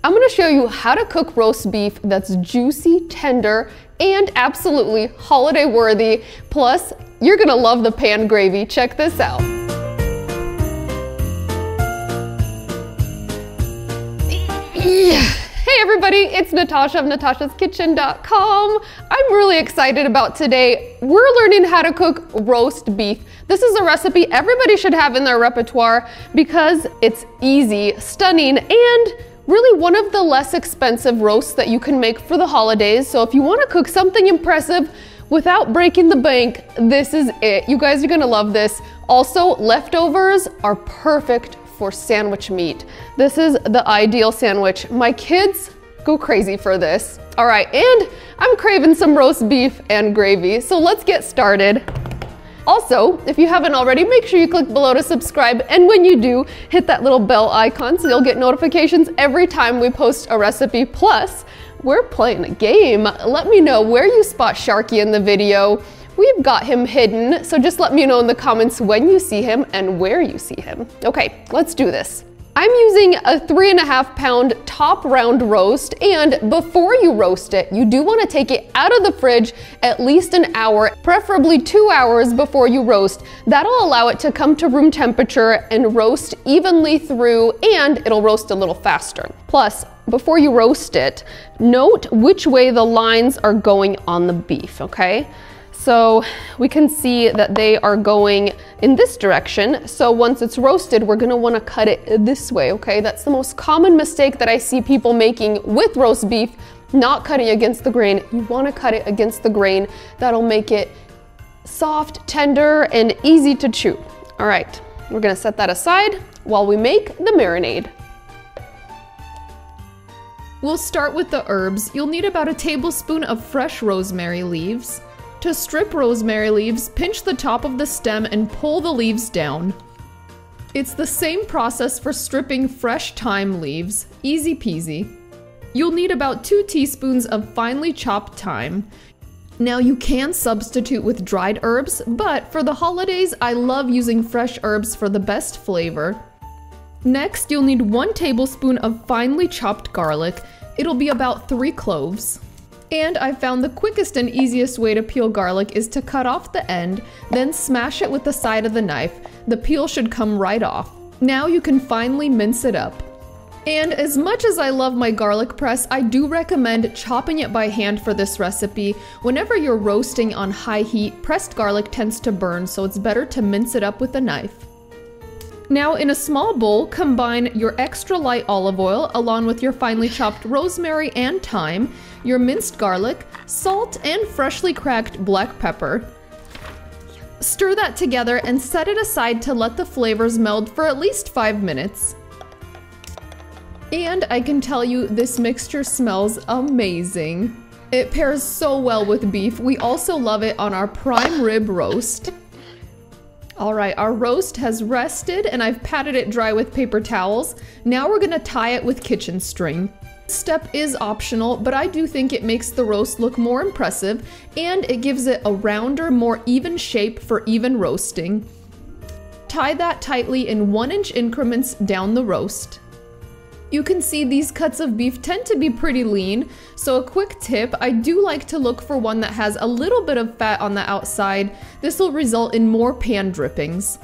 I'm gonna show you how to cook roast beef that's juicy, tender, and absolutely holiday worthy. Plus, you're gonna love the pan gravy. Check this out. Hey everybody, it's Natasha of natashaskitchen.com. I'm really excited about today. We're learning how to cook roast beef. This is a recipe everybody should have in their repertoire because it's easy, stunning, and really one of the less expensive roasts that you can make for the holidays. So if you want to cook something impressive without breaking the bank, this is it. You guys are gonna love this. Also, leftovers are perfect for sandwich meat. This is the ideal sandwich. My kids go crazy for this. All right, and I'm craving some roast beef and gravy, so let's get started. Also, if you haven't already, make sure you click below to subscribe, and when you do, hit that little bell icon so you'll get notifications every time we post a recipe. Plus, we're playing a game. Let me know where you spot Sharky in the video. We've got him hidden, so just let me know in the comments when you see him and where you see him. Okay, let's do this. I'm using a 3.5 pound top round roast, and before you roast it, you do want to take it out of the fridge at least an hour, preferably 2 hours before you roast. That'll allow it to come to room temperature and roast evenly through, and it'll roast a little faster. Plus, before you roast it, note which way the lines are going on the beef, okay? So we can see that they are going in this direction. So once it's roasted, we're gonna wanna cut it this way, okay? That's the most common mistake that I see people making with roast beef, not cutting against the grain. You wanna cut it against the grain. That'll make it soft, tender, and easy to chew. All right, we're gonna set that aside while we make the marinade. We'll start with the herbs. You'll need about a tablespoon of fresh rosemary leaves. To strip rosemary leaves, pinch the top of the stem and pull the leaves down. It's the same process for stripping fresh thyme leaves, easy peasy. You'll need about 2 teaspoons of finely chopped thyme. Now you can substitute with dried herbs, but for the holidays, I love using fresh herbs for the best flavor. Next, you'll need 1 tablespoon of finely chopped garlic. It'll be about 3 cloves. And I found the quickest and easiest way to peel garlic is to cut off the end, then smash it with the side of the knife. The peel should come right off. Now you can finely mince it up. And as much as I love my garlic press, I do recommend chopping it by hand for this recipe. Whenever you're roasting on high heat, pressed garlic tends to burn, so it's better to mince it up with a knife. Now in a small bowl, combine your extra light olive oil along with your finely chopped rosemary and thyme, your minced garlic, salt, and freshly cracked black pepper. Stir that together and set it aside to let the flavors meld for at least 5 minutes. And I can tell you this mixture smells amazing. It pairs so well with beef. We also love it on our prime rib roast. Alright, our roast has rested and I've patted it dry with paper towels. Now we're gonna tie it with kitchen string. This step is optional, but I do think it makes the roast look more impressive and it gives it a rounder, more even shape for even roasting. Tie that tightly in 1-inch increments down the roast. You can see these cuts of beef tend to be pretty lean, so a quick tip, I do like to look for one that has a little bit of fat on the outside. This will result in more pan drippings.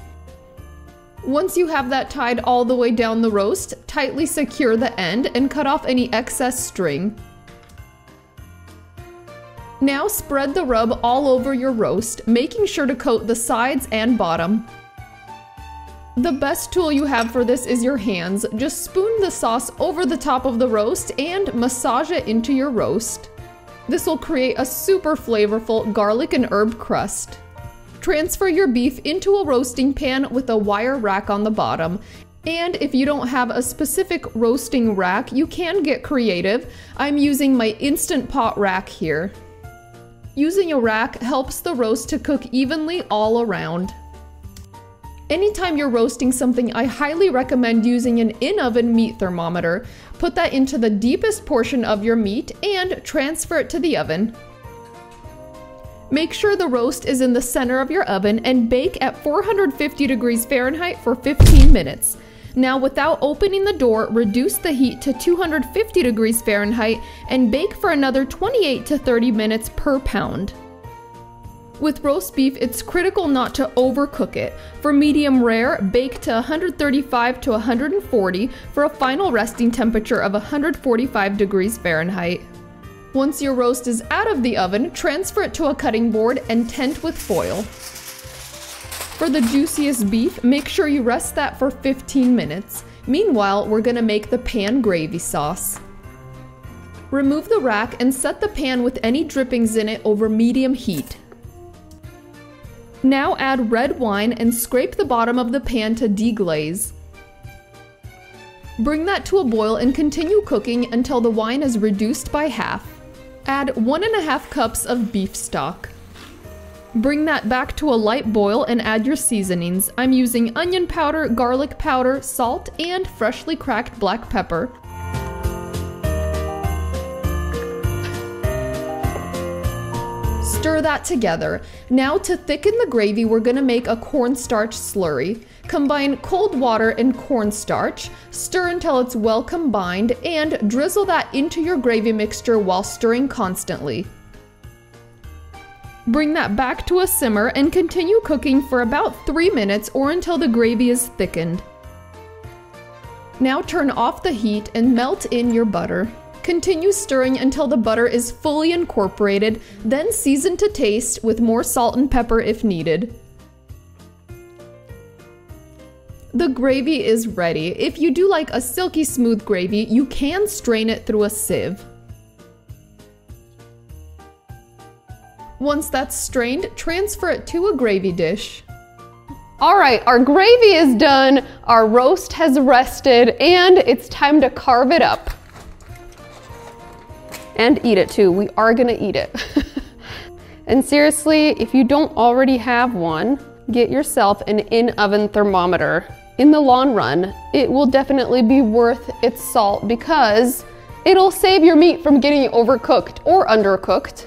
Once you have that tied all the way down the roast, tightly secure the end and cut off any excess string. Now spread the rub all over your roast, making sure to coat the sides and bottom. The best tool you have for this is your hands. Just spoon the sauce over the top of the roast and massage it into your roast. This will create a super flavorful garlic and herb crust. Transfer your beef into a roasting pan with a wire rack on the bottom. And if you don't have a specific roasting rack, you can get creative. I'm using my Instant Pot rack here. Using a rack helps the roast to cook evenly all around. Anytime you're roasting something, I highly recommend using an in-oven meat thermometer. Put that into the deepest portion of your meat and transfer it to the oven. Make sure the roast is in the center of your oven and bake at 450 degrees Fahrenheit for 15 minutes. Now, without opening the door, reduce the heat to 250 degrees Fahrenheit and bake for another 28 to 30 minutes per pound. With roast beef, it's critical not to overcook it. For medium rare, bake to 135 to 140 for a final resting temperature of 145 degrees Fahrenheit. Once your roast is out of the oven, transfer it to a cutting board and tent with foil. For the juiciest beef, make sure you rest that for 15 minutes. Meanwhile, we're gonna make the pan gravy sauce. Remove the rack and set the pan with any drippings in it over medium heat. Now add red wine and scrape the bottom of the pan to deglaze. Bring that to a boil and continue cooking until the wine is reduced by half. Add 1.5 cups of beef stock. Bring that back to a light boil and add your seasonings. I'm using onion powder, garlic powder, salt, and freshly cracked black pepper. Stir that together. Now to thicken the gravy, we're gonna make a cornstarch slurry. Combine cold water and cornstarch, stir until it's well combined, and drizzle that into your gravy mixture while stirring constantly. Bring that back to a simmer and continue cooking for about 3 minutes or until the gravy is thickened. Now turn off the heat and melt in your butter. Continue stirring until the butter is fully incorporated, then season to taste with more salt and pepper if needed. The gravy is ready. If you do like a silky smooth gravy, you can strain it through a sieve. Once that's strained, transfer it to a gravy dish. All right, our gravy is done, our roast has rested, and it's time to carve it up. And eat it too. We are gonna eat it. And seriously, if you don't already have one, get yourself an in-oven thermometer. In the long run, it will definitely be worth its salt because it'll save your meat from getting overcooked or undercooked.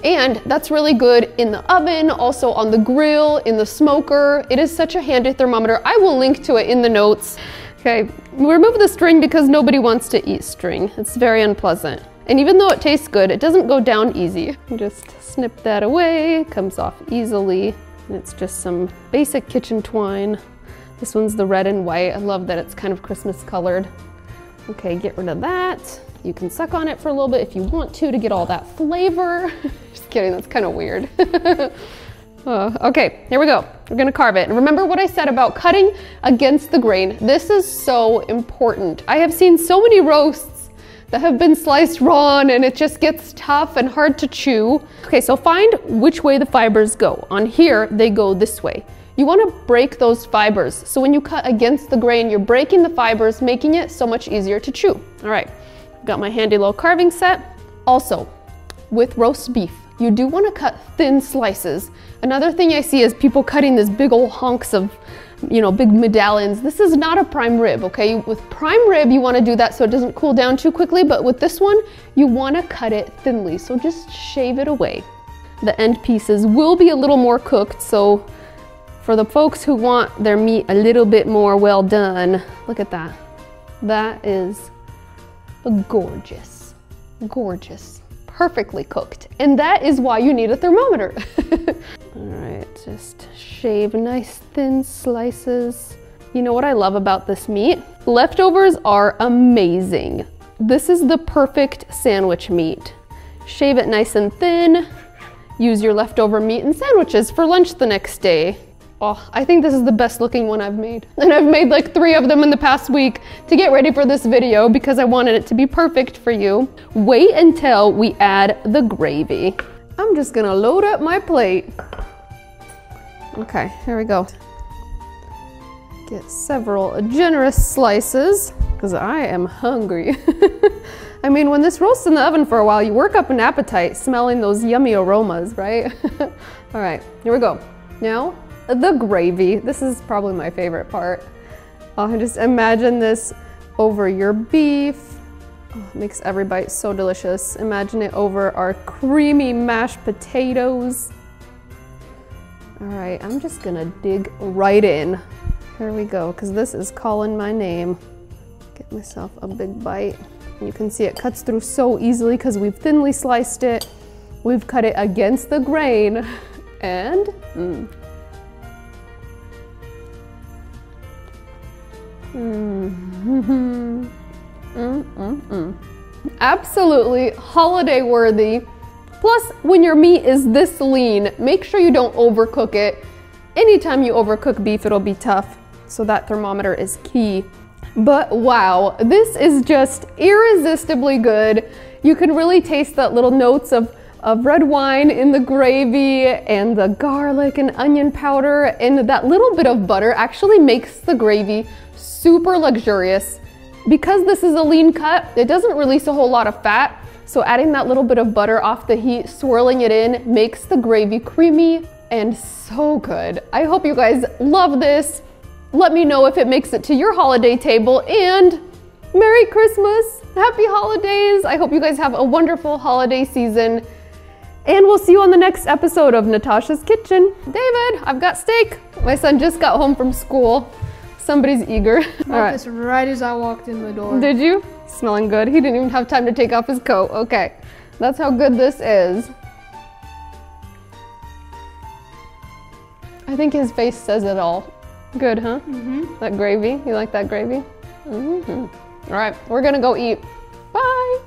And that's really good in the oven, also on the grill, in the smoker. It is such a handy thermometer. I will link to it in the notes. Okay, remove the string because nobody wants to eat string. It's very unpleasant. And even though it tastes good, it doesn't go down easy. Just snip that away, comes off easily. And it's just some basic kitchen twine. This one's the red and white. I love that it's kind of Christmas colored. Okay, get rid of that. You can suck on it for a little bit if you want to get all that flavor. Just kidding, that's kind of weird. Okay, here we go. We're gonna carve it. And remember what I said about cutting against the grain. This is so important. I have seen so many roasts that have been sliced raw and it just gets tough and hard to chew. Okay, so find which way the fibers go. On here, they go this way. You wanna break those fibers. So when you cut against the grain, you're breaking the fibers, making it so much easier to chew. All right, got my handy little carving set. Also, with roast beef, you do wanna cut thin slices. Another thing I see is people cutting these big old hunks of, you know, big medallions. This is not a prime rib, okay? With prime rib, you wanna do that so it doesn't cool down too quickly, but with this one, you wanna cut it thinly, so just shave it away. The end pieces will be a little more cooked, so for the folks who want their meat a little bit more well done, look at that. That is gorgeous, gorgeous, perfectly cooked. And that is why you need a thermometer. All right, just shave nice thin slices. You know what I love about this meat? Leftovers are amazing. This is the perfect sandwich meat. Shave it nice and thin. Use your leftover meat in sandwiches for lunch the next day. Oh, I think this is the best looking one I've made. And I've made like 3 of them in the past week to get ready for this video because I wanted it to be perfect for you. Wait until we add the gravy. I'm just gonna load up my plate. Okay, here we go. Get several generous slices because I am hungry. I mean, when this roasts in the oven for a while, you work up an appetite smelling those yummy aromas, right? All right, here we go. Now, the gravy. This is probably my favorite part. Just imagine this over your beef. Oh, it makes every bite so delicious. Imagine it over our creamy mashed potatoes. All right, I'm just gonna dig right in. Here we go, because this is calling my name. Get myself a big bite. And you can see it cuts through so easily because we've thinly sliced it. We've cut it against the grain. And, Absolutely holiday worthy. Plus, when your meat is this lean, make sure you don't overcook it. Anytime you overcook beef, it'll be tough. So that thermometer is key. But wow, this is just irresistibly good. You can really taste that little notes of red wine in the gravy and the garlic and onion powder, and that little bit of butter actually makes the gravy super luxurious. Because this is a lean cut, it doesn't release a whole lot of fat, so adding that little bit of butter off the heat, swirling it in, makes the gravy creamy and so good. I hope you guys love this. Let me know if it makes it to your holiday table, and Merry Christmas, Happy Holidays. I hope you guys have a wonderful holiday season, and we'll see you on the next episode of Natashas Kitchen. David, I've got steak. My son just got home from school. Somebody's eager. All right. This right as I walked in the door. Did you? Smelling good. He didn't even have time to take off his coat. Okay, that's how good this is. I think his face says it all. Good, huh? That gravy, you like that gravy? All right, we're gonna go eat. Bye.